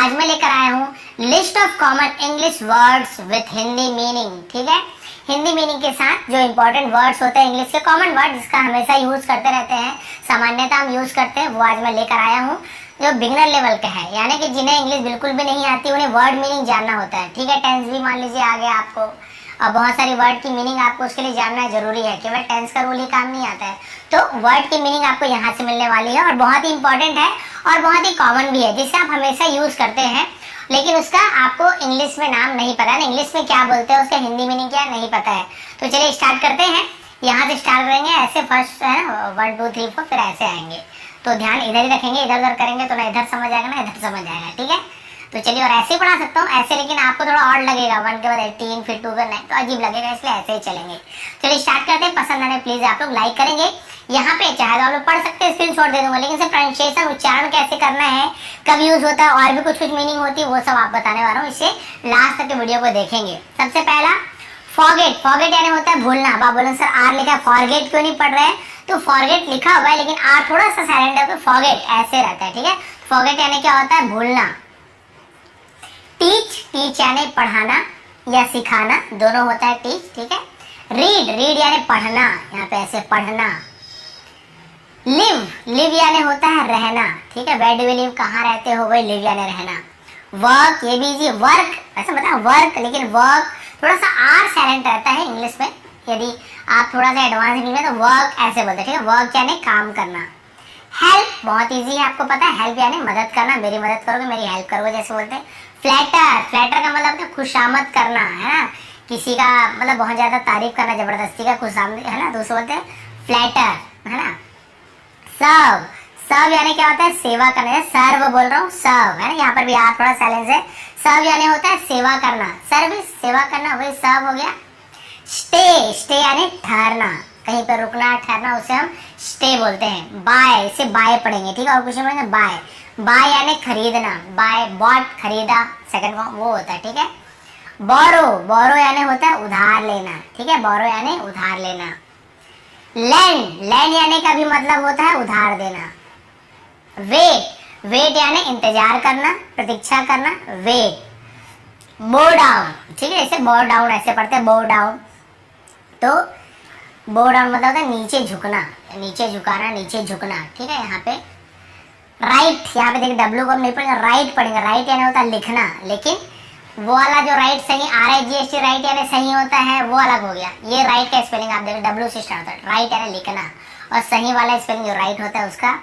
आज मैं लेकर आया हूँ list of common English words with Hindi meaning. ठीक है, हिंदी मीनिंग के साथ जो इंपॉर्टेंट वर्ड्स होते हैं इंग्लिश के, कॉमन वर्ड जिसका हमेशा यूज करते रहते हैं, सामान्यतः हम यूज करते हैं, वो आज मैं लेकर आया हूँ जो बिगनर लेवल का है, यानी कि जिन्हें इंग्लिश बिल्कुल भी नहीं आती उन्हें वर्ड मीनिंग जानना होता है। ठीक है, टेंस भी मान लीजिए आ गया आपको, और बहुत सारी वर्ड की मीनिंग आपको उसके लिए जानना जरूरी है, केवल टेंस का रूल ही काम नहीं आता है। तो वर्ड की मीनिंग आपको यहाँ से मिलने वाली है और बहुत ही इंपॉर्टेंट है और बहुत ही कॉमन भी है, जिसे आप हमेशा यूज करते हैं, लेकिन उसका आपको इंग्लिश में नाम नहीं पता है, इंग्लिश में क्या बोलते हैं उसका हिंदी मीनिंग क्या नहीं पता है। तो चलिए स्टार्ट करते हैं, यहाँ से स्टार्ट करेंगे, ऐसे फर्स्ट है ना 1 2 3 4 फिर ऐसे आएंगे, तो ध्यान इधर ही रखेंगे, इधर उधर करेंगे तो ना इधर समझ आएगा ना इधर समझ आएगा। ठीक है, तो चलिए, और ऐसे ही पढ़ा सकता हूँ ऐसे, लेकिन आपको थोड़ा और लगेगा, 1 के बाद 18 फिर 2 करना है तो अजीब लगेगा, इसलिए ऐसे ही चलेंगे। चलिए स्टार्ट करते हैं, पसंद आने प्लीज आप लोग लाइक करेंगे। यहाँ पे चाहे तो आप लोग पढ़ सकते हैं, स्क्रीनशॉट दे दूंगा, लेकिन सिर्फ प्रोनाउंसिएशन उच्चारण कैसे करना है, कब यूज होता है, और भी कुछ मीनिंग होती है, वो सब आप बताने वाला हूँ, इससे लास्ट तक के वीडियो को देखेंगे। सबसे पहला फॉरगेट, फॉरगेट यानी होता है भूलना। अब आप बोले सर आर लिखा है फॉरगेट क्यों नहीं पढ़ रहे हैं, तो फॉरगेट लिखा हुआ है लेकिन आर थोड़ा सा साइलेंट है, तो फॉरगेट ऐसे रहता है। ठीक है, फॉरगेट यानी क्या होता है भूलना। टीच, टीच यानी पढ़ाना या सिखाना, दोनों होता है टीच। ठीक है, रीड, रीड यानी पढ़ना, यहाँ पे ऐसे पढ़ना। लिव, लिव यानी होता है रहना। ठीक है, वेयर डू यू लिव, कहाँ रहते हो, वही लिव यानी रहना। वर्क, ये भी इजी, वर्क ऐसा बता वर्क, लेकिन वर्क थोड़ा सा आर साइलेंट रहता है इंग्लिश में, यदि आप थोड़ा सा एडवांस इंग्लिश में तो वर्क ऐसे बोलते हैं। ठीक है, वर्क यानी काम करना। हेल्प बहुत इजी है, आपको पता है, हेल्प यानी मदद करना, मेरी मदद करोगे मेरी हेल्प करोगे, जैसे बोलते हैं। फ्लैटर, फ्लैटर का मतलब है खुशामद करना, है ना, किसी का मतलब बहुत ज्यादा तारीफ करना, जबरदस्ती का खुशामद, है ना, तो उसे बोलते हैं फ्लैटर, है ना। सर्व, सर्व यानी क्या होता है सेवा करना, सर्व बोल रहा हूँ सर्व, है ना, यहाँ पर भी आप थोड़ा साइलेंस है। सर्व यानी होता है सेवा करना, सर्विस सेवा करना, वही सर्व हो गया। स्टे, स्टे यानी ठहरना, कहीं पर रुकना ठहरना, उसे हम स्टे बोलते हैं। बाय, इसे बाय पढ़ेंगे। ठीक है, और कुछ नहीं, बाय, बाय यानी खरीदना, बाय बॉट खरीदा, सेकंड फॉर्म वो होता है। ठीक है, बोरो, बोरो यानी होता है उधार लेना। ठीक है, बोरो यानी उधार लेना। लैंड, लैंड यानी का भी मतलब होता है उधार देना। वेट, वेट यानी इंतजार करना, प्रतीक्षा करना, वेट। बो डाउन, ठीक है, ऐसे बो डाउन ऐसे पढ़ते हैं, बो डाउन, तो बो डाउन मतलब होता है नीचे झुकना, नीचे झुकाना, नीचे झुकना। ठीक है, यहाँ पे राइट, यहाँ पे देखिए डब्ल्यू को हम नहीं पढ़ेंगे, राइट पढ़ेंगे। राइट यानी होता है लिखना, लेकिन वो वाला जो राइट सही RIGHT राइट यानी सही होता है वो अलग हो गया, ये राइट का स्पेलिंग आप देखो डब्ल्यू से स्टार्ट होता है, राइट यानी लिखना, और सही वाला स्पेलिंग जो राइट होता है उसका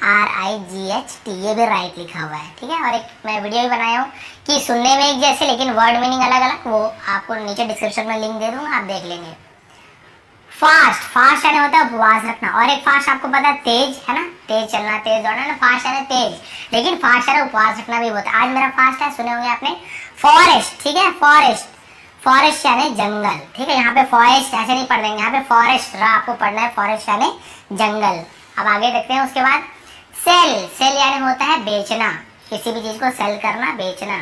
RIGHT, ये भी राइट लिखा हुआ है। ठीक है, और एक मैं वीडियो भी बनाया हूँ कि सुनने में एक जैसे लेकिन वर्ड मीनिंग अलग अलग, वो आपको नीचे डिस्क्रिप्शन में लिंक दे दूंगा, आप देख लेंगे। फास्ट, फास्ट यानी होता है उपवास रखना, और एक फास्ट आपको पता है तेज, है ना, तेज चलना, तेज दौड़ना ना, फास्ट यानी तेज, लेकिन फास्ट यानी उपवास रखना भी होता है। आज मेरा फास्ट है, सुने होंगे आपने। फॉरेस्ट, ठीक है, फॉरेस्ट, फॉरेस्ट यानी जंगल। ठीक है, यहाँ पे फॉरेस्ट ऐसे नहीं पढ़ देंगे, यहाँ पे फॉरेस्ट आपको पढ़ना है, फॉरेस्ट यानी जंगल। अब आगे देखते हैं, उसके बाद सेल, सेल यानी होता है बेचना, किसी भी चीज को सेल करना, बेचना।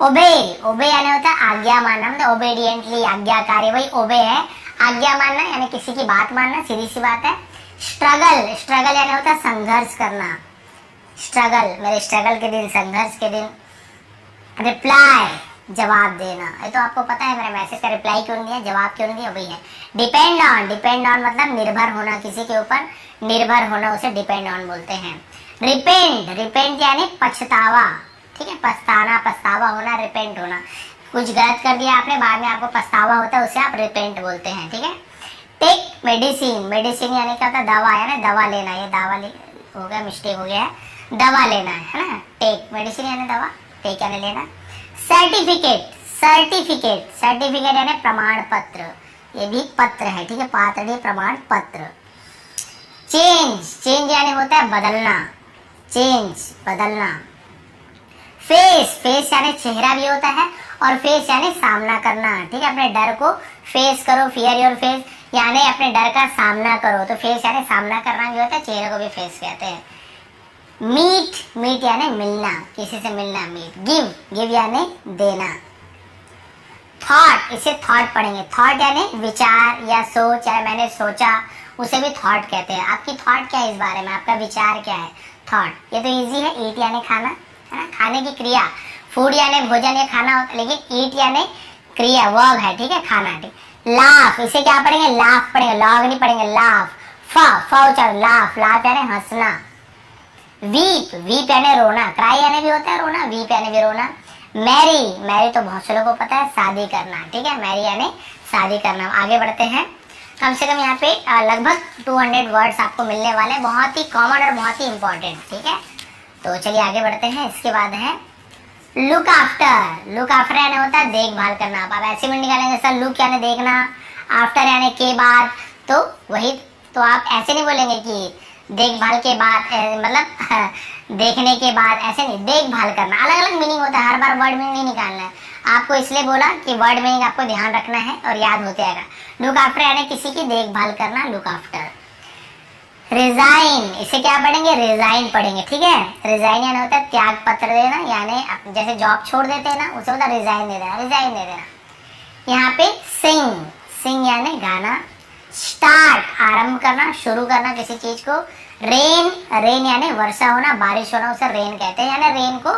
ओबे, ओबे यानी होता है आज्ञा मानना, मतलब ओबेडिएंटली, आज्ञाकारी, वही ओबे है, आज्ञा मानना यानी किसी की बात मानना, सीधी सी बात है। स्ट्रगल, स्ट्रगल यानी होता है संघर्ष करना, स्ट्रगल, मेरे स्ट्रगल के दिन, संघर्ष के दिन। रिप्लाई, जवाब देना, ये तो आपको पता है, मेरे मैसेज का रिप्लाई क्यों नहीं दिया, जवाब क्यों नहीं दिया, वही है। डिपेंड ऑन, डिपेंड ऑन मतलब निर्भर होना, किसी के ऊपर निर्भर होना, उसे डिपेंड ऑन बोलते हैं। रिपेंट, रिपेंट यानी पछतावा, ठीक है, पछताना, पछतावा होना, रिपेंट होना, कुछ गलत कर दिया आपने, बाद में आपको पछतावा होता है, उसे आप रिपेंट बोलते हैं। ठीक है, टेक मेडिसिन, मेडिसिन यानी क्या होता है दवा, यानी दवा लेना, ये दवा हो गया, मिस्टेक हो गया है, दवा लेना है ना, टेक मेडिसिन यानी दवा, टेक यानी लेना। सर्टिफिकेट, सर्टिफिकेट, सर्टिफिकेट यानी प्रमाण पत्र, ये भी पत्र है। ठीक है, पात्र प्रमाण पत्र। चेंज, चेंज यानी होता है बदलना, चेंज बदलना। फेस, फेस यानी चेहरा भी होता है, और फेस यानी सामना करना। ठीक है, अपने डर को फेस करो, फियर योर फेस, यानी अपने डर का सामना करो, तो फेस यानी सामना करना भी होता है, चेहरे को भी फेस कहते हैं। मीट, मीट यानी मिलना, किसी से मिलना, मीट। गिव, गिव यानी देना। थॉट, इसे थॉट पढ़ेंगे, थॉट यानी विचार या सोच, या मैंने सोचा, उसे भी थॉट कहते हैं। आपकी थॉट क्या है इस बारे में, आपका विचार क्या है, थॉट। ये तो इजी है, ईट यानी खाना, है ना, खाने की क्रिया। फूड यानी भोजन या खाना होता है, लेकिन ईट यानी क्रिया, वर्ब है, ठीक है, खाना, ठीक। लाफ, इसे क्या पढ़ेंगे, लाफ पढ़ेंगे, लॉग नहीं पढ़ेंगे, लाफ। फाउचर, लाफ, लाफ यानी हंसना। वीप, वीप यानी रोना, क्राई यानी भी होता है रोना, वीप यानी भी रोना। मैरी, मैरी तो बहुत से लोगों को पता है, शादी करना, ठीक है, मैरी यानी शादी करना। आगे बढ़ते हैं, कम से कम यहाँ पे लगभग 200 वर्ड्स आपको मिलने वाले, बहुत ही कॉमन और बहुत ही इंपॉर्टेंट, ठीक है। तो चलिए आगे बढ़ते हैं। इसके बाद है लुक आफ्टर। लुक आफ्टर यानी होता है देखभाल करना। आप ऐसे में निकालेंगे सर लुक यानी देखना, आफ्टर यानी के बाद, तो वही, तो आप ऐसे नहीं बोलेंगे कि देखभाल के बाद, मतलब देखने के बाद, ऐसे नहीं, देखभाल करना। अलग अलग मीनिंग होता है, हर बार वर्ड मीनिंग नहीं निकालना है आपको, इसलिए बोला कि वर्ड मीनिंग आपको ध्यान रखना है और याद होते आएगा। लुक आफ्टर यानी किसी की देखभाल करना, लुक आफ्टर। रिजाइन, इसे क्या पढ़ेंगे, रिजाइन पढ़ेंगे, ठीक है। रिजाइन यानी होता है त्याग पत्र देना, यानी जैसे जॉब छोड़ देते हैं ना, उसे होता है रिजाइन दे देना, रिजाइन दे देना। यहाँ पे सिंग, सिंग यानी गाना। स्टार्ट, आरंभ करना, शुरू करना किसी चीज को। रेन, रेन यानी वर्षा होना, बारिश होना, उसे रेन कहते हैं, यानी रेन को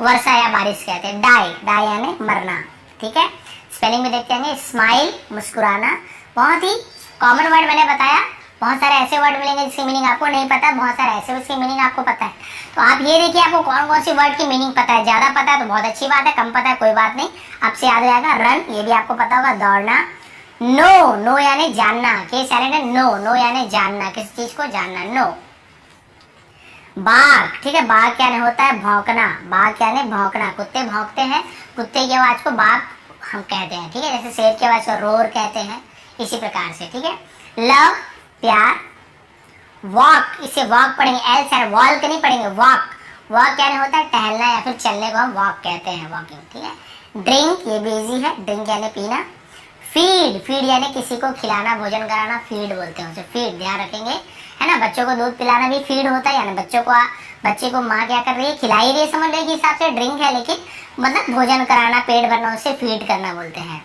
वर्षा या बारिश कहते हैं। डाई, डाई यानी मरना, ठीक है। स्पेलिंग में देखते हैं, स्माइल, मुस्कुराना। बहुत ही कॉमन वर्ड मैंने बताया, बहुत सारे ऐसे वर्ड मिलेंगे जिसकी मीनिंग आपको नहीं पता, बहुत सारे ऐसे उसकी मीनिंग आपको पता है। तो आप ये देखिए आपको कौन कौन सी वर्ड की मीनिंग पता है, ज्यादा पता है तो बहुत अच्छी बात है, कम पता है कोई बात नहीं, आपसे याद रहेगा। रन, ये भी आपको पता होगा, दौड़ना। नो, नो यानी जानना, के साइलेंट है, नो, नो यानी जानना, किसी चीज को जानना, नो। बाघ, ठीक है, बाघ क्या नहीं होता है, भौंकना, बाघ क्या नहीं, भौंकना। कुत्ते भौंकते हैं, कुत्ते की आवाज को बाघ हम कहते हैं, ठीक है, जैसे शेर की आवाज को रोर कहते हैं, इसी प्रकार से, ठीक है। लव, प्यार। वॉक, इसे वॉक पढ़ेंगे, एल से वॉल के नहीं पढ़ेंगे, वॉक। वॉक क्या नहीं होता है, टहलना या फिर चलने को हम वॉक कहते हैं, वॉकिंग, ठीक है। ड्रिंक, ये भी इजी है, ड्रिंक यानी पीना। फीड, फीड यानी किसी को खिलाना, भोजन कराना, फीड बोलते हैं उसे, फीड, ध्यान रखेंगे, है ना। बच्चों को दूध पिलाना भी फीड होता है, यानी बच्चे को माँ क्या कर रही है, खिला ही रही है, समझ लो, हिसाब से ड्रिंक है, लेकिन मतलब भोजन कराना, पेट भरना, उसे फीड करना बोलते हैं,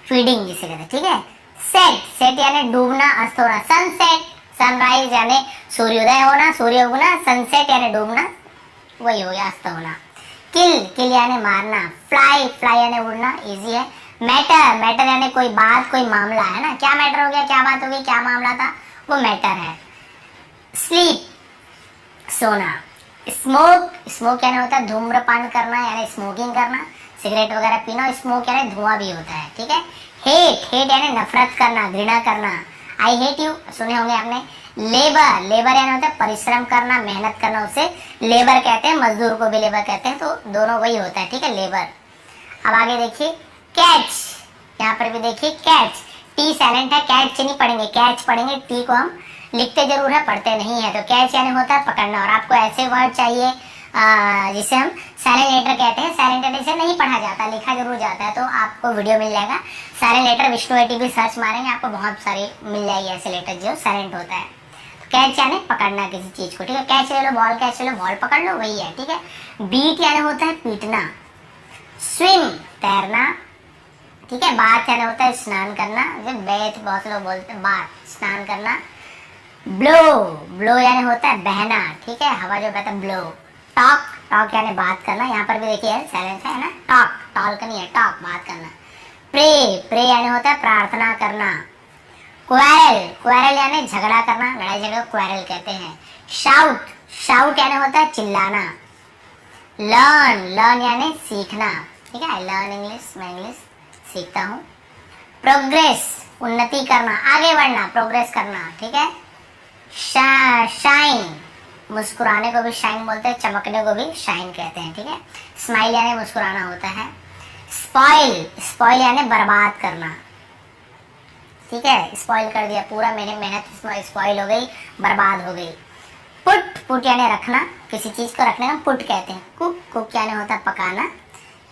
फीडिंग जिसे कहते हैं, ठीक है। सेट, सेट यानी डूबना, अस्त होना। सनसेट, सनराइज यानी सूर्योदय होना, सूर्य उगना। सनसेट यानी डूबना, वही हो गया अस्त होना। किल, किल यानी मारना। फ्लाई, फ्लाई यानी उड़ना, इजी है। मैटर, मैटर यानी कोई बात, कोई मामला, है ना, क्या मैटर हो गया, क्या बात हो गई, क्या मामला था, वो मैटर है। स्लीप, सोना। स्मोक, स्मोक यानी होता है धूम्रपान करना, यानी स्मोकिंग करना, सिगरेट वगैरह पीना। स्मोक यानी धुआं भी होता है, ठीक है। हेट, हेट यानी नफरत करना, घृणा करना, आई हेट यू सुने होंगे आपने। लेबर, लेबर यानी होता है परिश्रम करना, मेहनत करना, उसे लेबर कहते हैं, मजदूर को भी लेबर कहते हैं, तो दोनों वही होता है, ठीक है, लेबर। अब आगे देखिए, कैच, यहाँ पर भी देखिए कैच, टी साइलेंट है, कैच नहीं पढ़ेंगे, कैच पढ़ेंगे, टी को हम लिखते जरूर है, पढ़ते नहीं है। तो कैच यानी होता है पकड़ना, और आपको ऐसे वर्ड चाहिए जिसे हम साइलेंट लेटर कहते हैं। साइलेंट लेटर से नहीं पढ़ा जाता, लिखा जरूर जाता है, तो आपको वीडियो मिल जाएगा साइलेंट लेटर, विष्णु एटी सर्च मारेंगे आपको बहुत सारे मिल जाएगी ऐसे लेटर जो साइलेंट होता है। तो कैच यानी पकड़ना किसी चीज को, ठीक है, कैच ले लो, बॉल कैच ले लो, बॉल पकड़ लो, वही है, ठीक है। बीट यानी होता है पीटना। स्विम, तैरना, ठीक है। बाथ यानी होता है स्नान करना, बेथ बहुत लोग बोलते हैं, बाथ, स्नान करना। ब्लो, ब्लो यानी होता है बहना, ठीक है, हवा जो बहता है, ब्लो। टॉक, टॉक यानी बात करना, यहाँ पर भी देखिए साइलेंस है ना, टॉक, टॉक नहीं है, टॉक, बात करना। प्रे, प्रे यानी होता है प्रार्थना करना। क्वेरल, क्वेरल यानी झगड़ा करना, लड़ाई झगड़ा क्वेरल कहते हैं। शाउट, शाउट यानी होता है चिल्लाना। लर्न, लर्न यानी सीखना, ठीक है, लर्न इंग्लिश, मैं इंग्लिश सीखता हूँ। प्रोग्रेस, उन्नति करना, आगे बढ़ना, प्रोग्रेस करना, ठीक है। शाइन, मुस्कुराने को भी शाइन बोलते हैं, चमकने को भी शाइन कहते हैं, ठीक है। स्माइल यानी मुस्कुराना होता है। स्पॉइल, स्पॉइल यानी बर्बाद करना, ठीक है, स्पॉइल कर दिया पूरा, मेरी मेहनत स्पॉइल हो गई, बर्बाद हो गई। पुट, पुट यानी रखना, किसी चीज को रखने को पुट कहते हैं। कुक, कुक यानी होता है पकाना,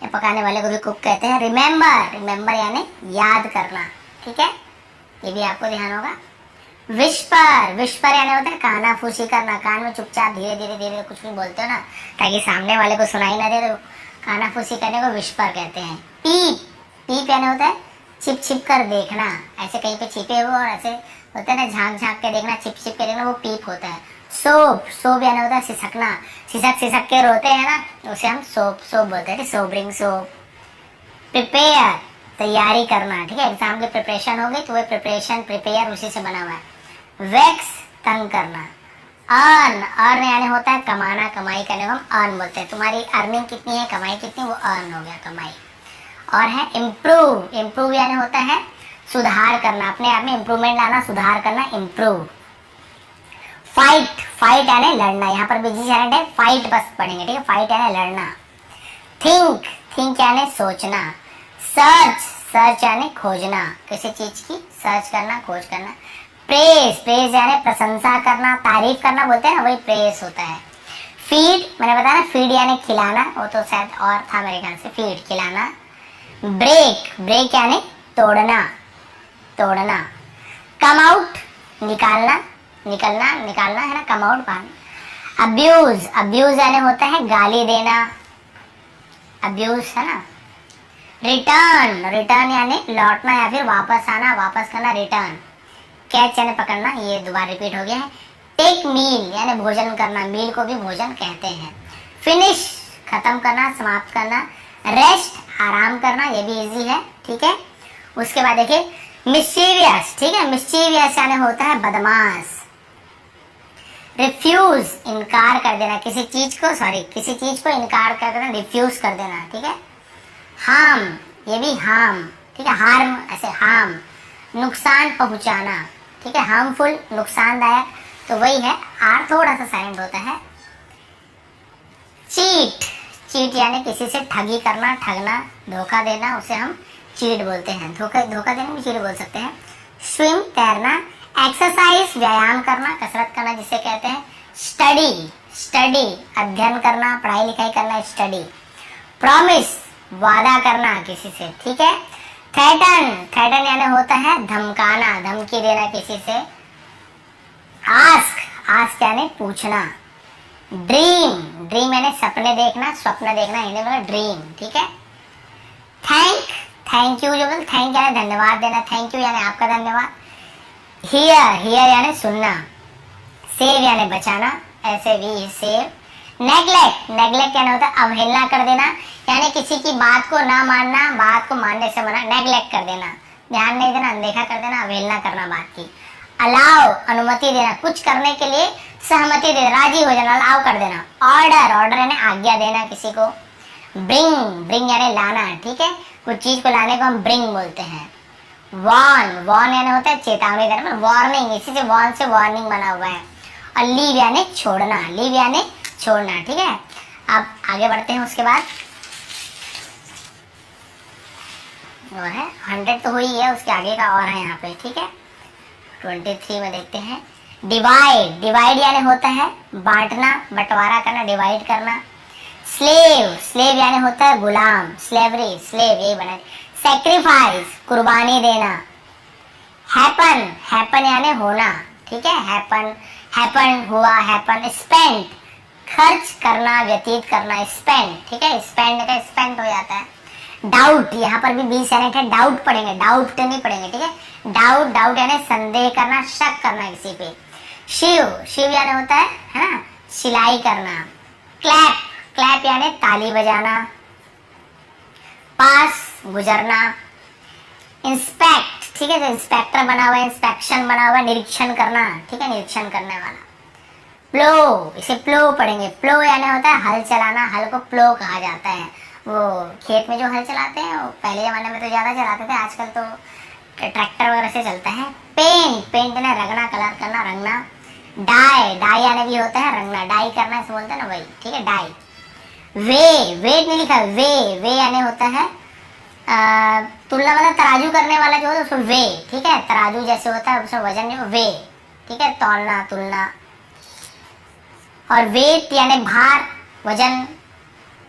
या पकाने वाले को भी कुक कहते हैं। रिमेंबर, रिमेंबर यानी याद करना, ठीक है, ये भी आपको ध्यान होगा। विस्पर, विस्पर यानी होता है काना फूसी करना, कान में चुपचाप धीरे धीरे धीरे कुछ भी बोलते हो ना, ताकि सामने वाले को सुनाई ना दे, तो काना फूसी करने को विस्पर कहते हैं। पीप, पीप यानी होता है छिप छिप कर देखना, ऐसे कहीं पे छिपे हुए और ऐसे होता है ना, झांक झांक के देखना, छिप छिप के देखना, वो पीप होता है। सोप, सोप यानी होता है सिसकना, सिसक के रोते हैं ना, उसे हम सोप बोलते हैं, सोबरिंग सोप। प्रिपेयर, तैयारी करना, ठीक है, एग्जाम की प्रिपरेशन होगी तो वह प्रिपरेशन, प्रिपेयर उसी से बना हुआ है। वेक्स, तंग करना। अर्न यानी होता है कमाना, कमाई करने को हम अर्न बोलते हैं। तुम्हारी अर्निंग कितनी है, कमाई कितनी, वो अर्न हो गया, कमाई। और है इम्प्रूव, इम्प्रूव यानी होता है सुधार करना, अपने आप में इम्प्रूवमेंट लाना, सुधार करना, इम्प्रूव। फाइट, फाइट यानी लड़ना, यहाँ पर भी जी साइलेंट है, फाइट बस पढ़ेंगे, ठीक है, फाइट यानी लड़ना। थिंक, थिंक यानी सोचना। सर्च, सर्च यानी खोजना, किसी चीज की सर्च करना, खोज करना। प्रेज, प्रेज यानी प्रशंसा करना, तारीफ करना बोलते हैं ना, वही प्रेज होता है। फीड, मैंने बताया ना, फीड यानी खिलाना, वो तो शायद और था मेरे ख्याल से, फीड खिलाना। ब्रेक, ब्रेक यानी तोड़ना, तोड़ना। कम आउट, निकालना, निकलना, निकालना है ना, कम आउट पाना। अब्यूज, अब्यूज यानी होता है गाली देना, अब्यूज है ना। रिटर्न, रिटर्न यानी लौटना या फिर वापस आना, वापस करना, रिटर्न। कैच यानी पकड़ना, ये दोबारा रिपीट हो गया है। टेक मील यानी भोजन करना, मील को भी भोजन कहते हैं। फिनिश, खत्म करना, समाप्त करना। रेस्ट, आराम करना, ये भी इजी है, ठीक है। उसके बाद देखिए मिस्चीवियस, ठीक है, मिस्चीवियस यानी होता है बदमाश। रिफ्यूज, इनकार कर देना किसी चीज को, सॉरी किसी चीज को इनकार कर देना, रिफ्यूज कर देना, ठीक है। हार्म, ये भी हार्म, ठीक है, हार्म ऐसे हार्म, नुकसान पहुंचाना, ठीक है, हार्मफुल, नुकसानदायक, तो वही है, आर थोड़ा सा साइलेंट होता है। चीट, चीट यानी किसी से ठगी करना, ठगना, धोखा देना, उसे हम चीट बोलते हैं, धोखा देना भी चीट बोल सकते हैं। स्विम, तैरना। एक्सरसाइज, व्यायाम करना, कसरत करना जिसे कहते हैं। स्टडी, स्टडी अध्ययन करना, पढ़ाई लिखाई करना, स्टडी। प्रॉमिस, वादा करना किसी से, ठीक है। थ्रेटन, थ्रेटन यानी होता है धमकाना, धमकी देना किसी से। आस्क, आस्क यानी पूछना। ड्रीम, ड्रीम यानी सपने देखना, स्वप्न देखना, हिंदी में ड्रीम, ठीक है। थैंक, थैंक यू, जो बोल थैंक यानी धन्यवाद देना, थैंक यू यानी आपका धन्यवाद। हियर, हियर यानी सुनना। सेव यानी बचाना, ऐसे भी सेव। नेग्लेक्ट, नेग्लेक्ट यानी होता है अवहेलना कर देना, यानी किसी की बात को ना मानना, बात को मानने से मना, नेग्लेक्ट कर देना, ध्यान नहीं देना, अनदेखा कर देना, अवहेलना करना बात की। अलाउ, अनुमति देना, कुछ करने के लिए सहमति दे, राजी हो जाना, अलाउ कर देना। ऑर्डर, ऑर्डर यानी आज्ञा देना किसी को। ब्रिंग, ब्रिंग यानी लाना, ठीक है, कुछ चीज को लाने को हम ब्रिंग बोलते हैं। वॉर्न, वॉर्न यानी होता है चेतावनी देना, वार्निंग, इसी से वॉर्न से वार्निंग बना हुआ है। और लीव यानी छोड़ना, लीव यानी छोड़ना, ठीक है। अब आगे बढ़ते हैं, उसके बाद वो है 100 तो हुई है, उसके आगे का और है यहाँ पे, ठीक है। 23 में देखते हैं। डिवाइड, डिवाइड यानी होता है बांटना, बंटवारा करना, डिवाइड करना। स्लेव, स्लेव यानी होता है गुलाम, स्लेवरी, स्लेव यही बना। सैक्रिफाइस, कुर्बानी देना। हैपन, हैपन यानी होना, ठीक है, हैपन, हैपन हुआ, हैपन। स्पेंड, खर्च करना, व्यतीत करना, स्पेंड, ठीक है, स्पेंड का स्पेंड हो जाता है। डाउट, यहाँ पर भी 20 यानी है, डाउट पढ़ेंगे, डाउट नहीं पढ़ेंगे, ठीक है। डाउट, डाउट यानी संदेह करना, शक करना किसी पे। शिव, शिव यानी होता है ना, सिलाई करना। क्लैप, क्लैप यानी ताली बजाना। पास, गुजरना। इंस्पेक्ट, ठीक है, जो इंस्पेक्टर बना हुआ है, इंस्पेक्शन बना हुआ है, निरीक्षण करना, ठीक है, निरीक्षण करने वाला। प्लो, इसे प्लो पढ़ेंगे, प्लो यानी होता है हल चलाना, हल को प्लो कहा जाता है। वो खेत में जो हल चलाते हैं, वो पहले जमाने में तो ज़्यादा चलाते थे, आजकल तो ट्रैक्टर वगैरह से चलता है। पेंट, पेंट यानी रंगना, कलर करना, रंगना। डाई, डाई यानी भी होता है रंगना, डाई करना ऐसे बोलते हैं ना, वही, ठीक है, डाई। वे, वेट नहीं लिखा, वे यानी होता है तुलना, मतलब तराजू करने वाला जो है उसमें वे, ठीक है, तराजू जैसे होता है उसमें वजन जो वे, ठीक है, तौलना, तुलना। और वेट यानी भार, वजन।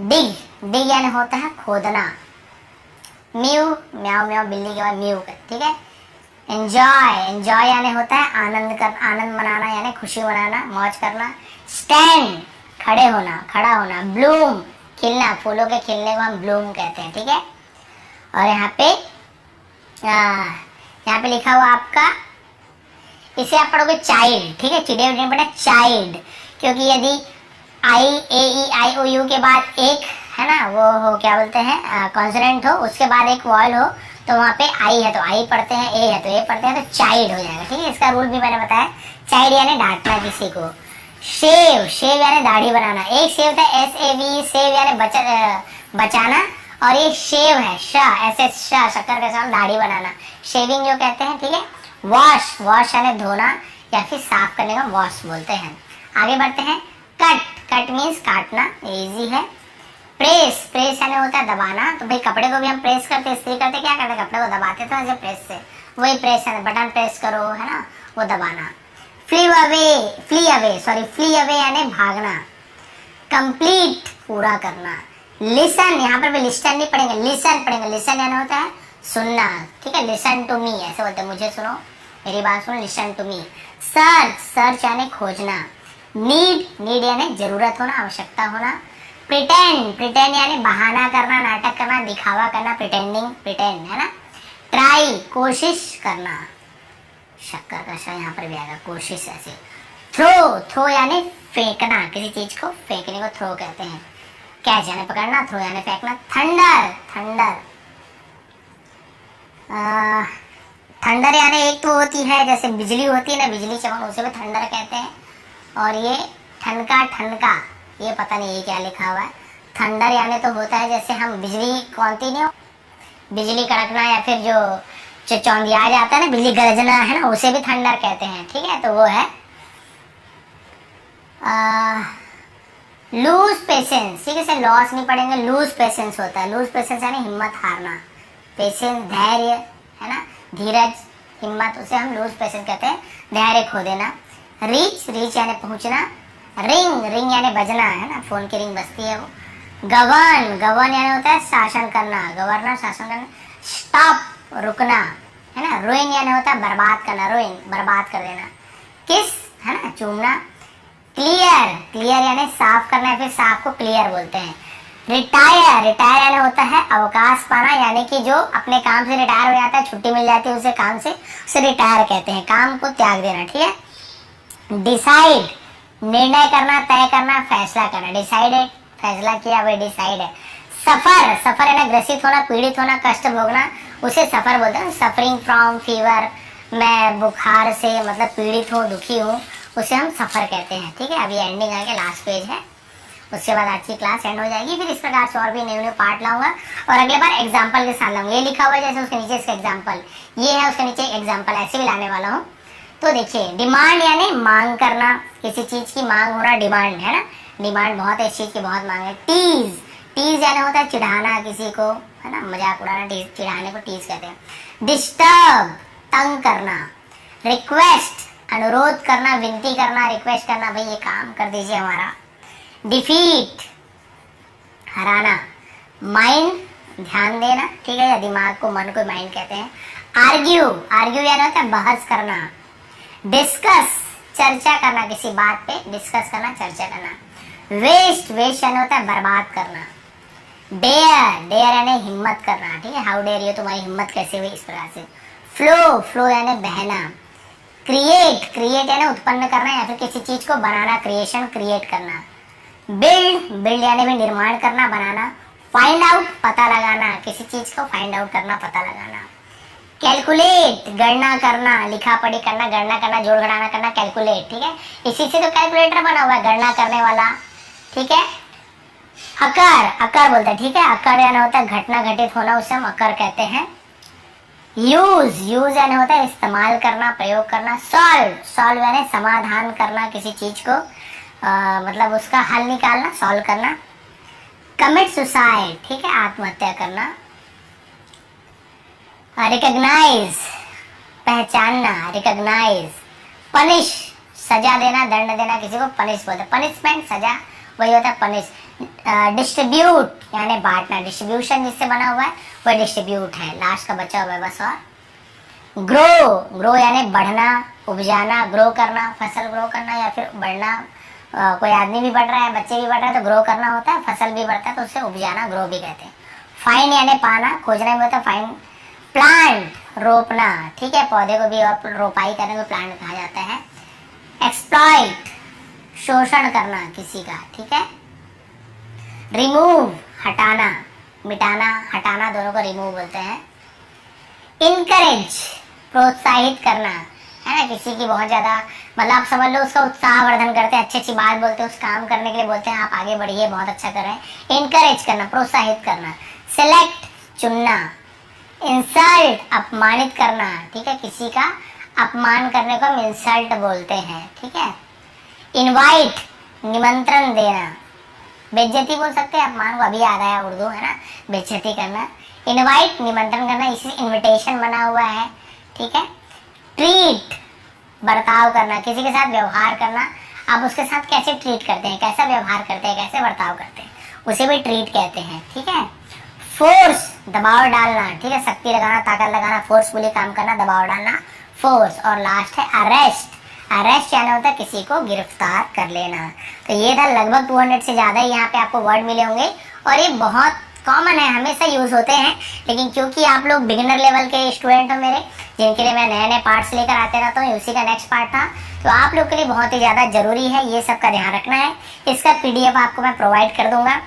डिग, डिग यानी होता है खोदना। म्यू, म्याऊ म्याऊ बिल्ली के बाद म्यू कर, ठीक है। एंजॉय, एंजॉय यानी होता है आनंद कर, आनंद मनाना यानी खुशी मनाना, मौज करना। स्टैंड, खड़े होना, खड़ा होना। ब्लूम, खिलना, फूलों के खिलने को हम ब्लूम कहते हैं, ठीक है। और यहाँ पे लिखा हुआ आपका इसे आप पढ़ोगे चाइल्ड, ठीक है, चिड़िया नहीं पढ़ा चाइल्ड, क्योंकि यदि आई ए ई आई ओ यू के बाद एक है ना वो हो क्या बोलते हैं कॉन्सोनेंट हो, उसके बाद एक वॉयल हो, तो वहाँ पे आई है तो आई पढ़ते हैं, ए है तो ए पढ़ते हैं, तो चाइल्ड हो जाएगा, ठीक है। इसका रूल भी मैंने बताया, चाइल्ड यानी डांटना किसी को। शेव, शेव यानी दाढ़ी बनाना, एक शेव था SAV, सेव यानी बचाना, और ये शेव है SS शक्कर के साथ दाढ़ी बनाना, शेविंग जो कहते हैं, ठीक है। वॉश, वॉश यानी धोना या फिर साफ करने का वॉश बोलते हैं। आगे बढ़ते हैं, कट, कट मीन्स काटना, इजी है। प्रेस, प्रेस यानी होता है दबाना, तो भाई कपड़े को भी हम प्रेस करते, इस्त्री करते, क्या करते, कपड़े को दबाते थे ऐसे प्रेस से, वही प्रेस है, बटन प्रेस करो है ना, वो दबाना। फ्ली अवे यानी भागना। कंप्लीट, पूरा करना। लिसन, यहाँ पर भी लिस्टन नहीं पढ़ेंगे, लिसन पढ़ेंगे, लिसन यानी होता है सुनना, ठीक है, लिसन टू मी ऐसे बोलते हैं, मुझे सुनो, मेरी बात सुनो, listen to me. Search, search यानी खोजना। नीड, नीड यानी जरूरत होना, आवश्यकता होना। प्रिटेंड, प्रिटेंड यानी बहाना करना, नाटक करना, दिखावा करना, प्रिटेंडिंग, प्रिटेंड है ना। ट्राई, कोशिश करना, शक्कर का श यहाँ पर भी आएगा, कोशिश ऐसे। थ्रो, थ्रो यानी फेंकना, किसी चीज को फेंकने को थ्रो कहते हैं। कैच यानी पकड़ना, थ्रो यानी फेंकना। थंडर, थंडर, थंडर यानी एक तो होती है जैसे बिजली होती है ना, बिजली चमक, उसे भी थंडर कहते हैं। और ये ठनका, ठनका, ये पता नहीं ये क्या लिखा हुआ है। थंडर यानी तो होता है जैसे हम बिजली कौनती नहीं हो, बिजली कड़कना या फिर जो चौंधिया जाता है ना, बिजली गरजना है ना, उसे भी थंडर कहते हैं, ठीक है, तो वो है। लूज पेशेंस, ठीक है, लॉस नहीं पढ़ेंगे, लूज पेशेंस होता है, लूज पेशेंस यानी हिम्मत हारना। पेशेंस धैर्य है ना, धीरज, हिम्मत, उसे हम लूज पेशेंस कहते हैं, धैर्य खो देना। रीच, रीच यानी पहुंचना। रिंग, रिंग यानी बजना है ना, फोन की रिंग बजती है वो। गवर्न, गवर्न यानी होता है शासन करना, गवर्नर शासन करना। स्टॉप, रुकना है ना। रुइन यानी होता है बर्बाद करना, रुइन बर्बाद कर देना। किस है ना, चूमना। क्लियर, क्लियर यानी साफ करना, फिर साफ को क्लियर बोलते हैं। रिटायर, रिटायर यानी होता है अवकाश पाना, यानी कि जो अपने काम से रिटायर हो जाता है, छुट्टी मिल जाती है उसे काम से, उसे रिटायर कहते हैं, काम को त्याग देना, ठीक है। डिसाइड, निर्णय करना, तय करना, फैसला करना। डिसाइडेड, फैसला किया, वही डिसाइड है। सफर, सफर यानी ग्रसित होना, पीड़ित होना, कष्ट भोगना, उसे सफर बोलते हैं। सफरिंग फ्रॉम फीवर, मैं बुखार से मतलब पीड़ित हूँ, दुखी हूँ, उसे हम सफर कहते हैं, ठीक है। अभी एंडिंग आ गया, लास्ट पेज है, उसके बाद अच्छी क्लास एंड हो जाएगी। फिर इस प्रकार से और भी नए नए पार्ट लाऊंगा और अगले बार एग्जाम्पल के साथ लाऊंगा। ये लिखा हुआ है जैसे उसके नीचे इसका एग्जाम्पल, ये है उसके नीचे एग्जाम्पल, ऐसे भी लाने वाला हूँ। तो देखिए, डिमांड यानी मांग करना, किसी चीज की मांग होना, डिमांड है ना, डिमांड बहुत है, इस चीज की बहुत मांग है। टीज, टीज यानी होता है चिढ़ाना किसी को है ना, मजाक उड़ाना, चिढ़ाने को टीज कहते हैं। डिस्टर्ब, तंग करना। रिक्वेस्ट, अनुरोध करना, विनती करना, रिक्वेस्ट करना, भाई ये काम कर दीजिए हमारा। डिफीट, हराना। माइंड, ध्यान देना, ठीक है, या दिमाग को, मन को माइंड कहते हैं। आर्ग्यू, आर्ग्यू यानी होता है बहस करना। डिस्कस, चर्चा करना, किसी बात पे डिस्कस करना, चर्चा करना। वेस्ट, वेस्ट यानी होता है बर्बाद करना। डेयर, डेयर यानी हिम्मत करना, ठीक है, हाउ डेयर, ये तुम्हारी हिम्मत कैसे हुई, इस प्रकार से। फ्लो, फ्लो यानी बहना। क्रिएट, क्रिएट यानी उत्पन्न करना या फिर किसी चीज को बनाना, क्रिएशन, क्रिएट करना। बिल्ड, बिल्ड यानी भी निर्माण करना, बनाना। फाइंड आउट, पता लगाना, किसी चीज को फाइंड आउट करना, पता लगाना। कैलकुलेट, गणना करना, लिखा पढ़ी करना, गणना करना, जोड़ घटाना करना, कैलकुलेट, ठीक है, इसी से तो कैलकुलेटर बना हुआ है, गणना करने वाला, ठीक है। अकर, अकर बोलते हैं, ठीक है, अकर यानी होता है घटना, घटित होना, उसे हम अकर कहते हैं। यूज, यूज यानी होता है इस्तेमाल करना, प्रयोग करना। सॉल्व, सॉल्व यानी समाधान करना, किसी चीज को मतलब उसका हल निकालना, सॉल्व करना। कमिट सुसाइड, ठीक है, आत्महत्या करना। रिकॉग्नाइज, पहचानना, रिकॉग्नाइज। पनिश, सजा देना, दंड देना, किसी को पनिश बोलते हैं, पनिशमेंट, सजा, वही होता है पनिश। डिस्ट्रीब्यूट यानी बांटना, डिस्ट्रीब्यूशन जिससे बना हुआ है वह डिस्ट्रीब्यूट है, लास्ट का बचा हुआ है बस। और ग्रो, ग्रो यानी बढ़ना, उपजाना, ग्रो करना, फसल ग्रो करना या फिर बढ़ना। कोई आदमी भी बढ़ रहा है, बच्चे भी बढ़ रहे हैं तो ग्रो करना होता है, फसल भी बढ़ता है तो उससे उपजाना, ग्रो भी कहते हैं। फाइंड यानी पाना, खोजना भी होता है, फाइंड। प्लांट, रोपना, ठीक है, पौधे को भी और रोपाई करने को प्लांट कहा जाता है। एक्सप्लॉइट, शोषण करना किसी का, ठीक है। रिमूव, हटाना, मिटाना, हटाना, दोनों को रिमूव बोलते हैं। इनकरेज, प्रोत्साहित करना, है ना, किसी की बहुत ज्यादा मतलब आप समझ लो उसका उत्साहवर्धन करते हैं, अच्छी अच्छी बात बोलते हैं, उस काम करने के लिए बोलते हैं आप आगे बढ़िए, बहुत अच्छा कर रहे हैं। इनकरेज करना, प्रोत्साहित करना। सिलेक्ट, चुनना। इंसल्ट, अपमानित करना, ठीक है, किसी का अपमान करने को हम इंसल्ट बोलते हैं, ठीक है। इनवाइट, निमंत्रण देना, बेइज्जती बोल सकते हैं अपमान को, अभी याद आया उर्दू, है ना, बेइज्जती करना। इनवाइट, निमंत्रण करना, इसी इनविटेशन बना हुआ है, ठीक है। ट्रीट, बर्ताव करना, किसी के साथ व्यवहार करना, आप उसके साथ कैसे ट्रीट करते हैं, कैसा व्यवहार करते हैं, कैसे बर्ताव करते हैं, उसे भी ट्रीट कहते हैं, ठीक है। फोर्स, दबाव डालना, ठीक है, शक्ति लगाना, ताकत लगाना, फोर्सफुली काम करना, दबाव डालना, फोर्स। और लास्ट है अरेस्ट। अरेस्ट यानी होता है किसी को गिरफ्तार कर लेना। तो ये था लगभग 200 से ज्यादा यहाँ पे आपको वर्ड मिले होंगे और ये बहुत कॉमन है, हमेशा यूज होते हैं, लेकिन क्योंकि आप लोग बिगिनर लेवल के स्टूडेंट हो मेरे, जिनके लिए मैं नए नए पार्ट्स लेकर आते रहता हूँ, उसी का नेक्स्ट पार्ट था, तो आप लोग के लिए बहुत ही ज़्यादा जरूरी है, ये सब का ध्यान रखना है। इसका PDF आपको मैं प्रोवाइड कर दूंगा,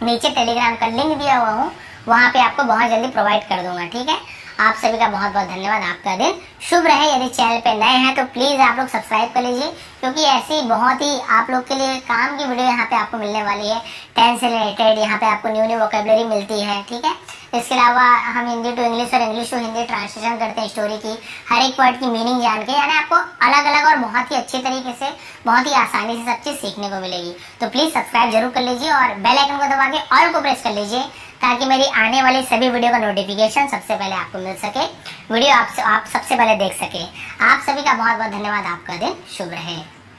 नीचे टेलीग्राम का लिंक दिया हुआ हूँ, वहाँ पे आपको बहुत जल्दी प्रोवाइड कर दूंगा, ठीक है। आप सभी का बहुत बहुत धन्यवाद, आपका दिन शुभ रहे। यदि चैनल पे नए हैं तो प्लीज़ आप लोग सब्सक्राइब कर लीजिए, क्योंकि ऐसी बहुत ही आप लोग के लिए काम की वीडियो यहाँ पे आपको मिलने वाली है। 10 से रिलेटेड यहाँ पे आपको न्यू वोकेबलरी मिलती है, ठीक है। इसके अलावा हम हिंदी टू इंग्लिश और इंग्लिश टू हिंदी ट्रांसलेशन करते हैं स्टोरी की, हर एक वर्ड की मीनिंग जान के, यानी आपको अलग अलग और बहुत ही अच्छे तरीके से, बहुत ही आसानी से सब चीज़ सीखने को मिलेगी। तो प्लीज़ सब्सक्राइब जरूर कर लीजिए और बेल आइकन को दबा के ऑल को प्रेस कर लीजिए, ताकि मेरी आने वाली सभी वीडियो का नोटिफिकेशन सबसे पहले आपको मिल सके, वीडियो आप सबसे पहले देख सके। आप सभी का बहुत बहुत धन्यवाद, आपका दिन शुभ रहे।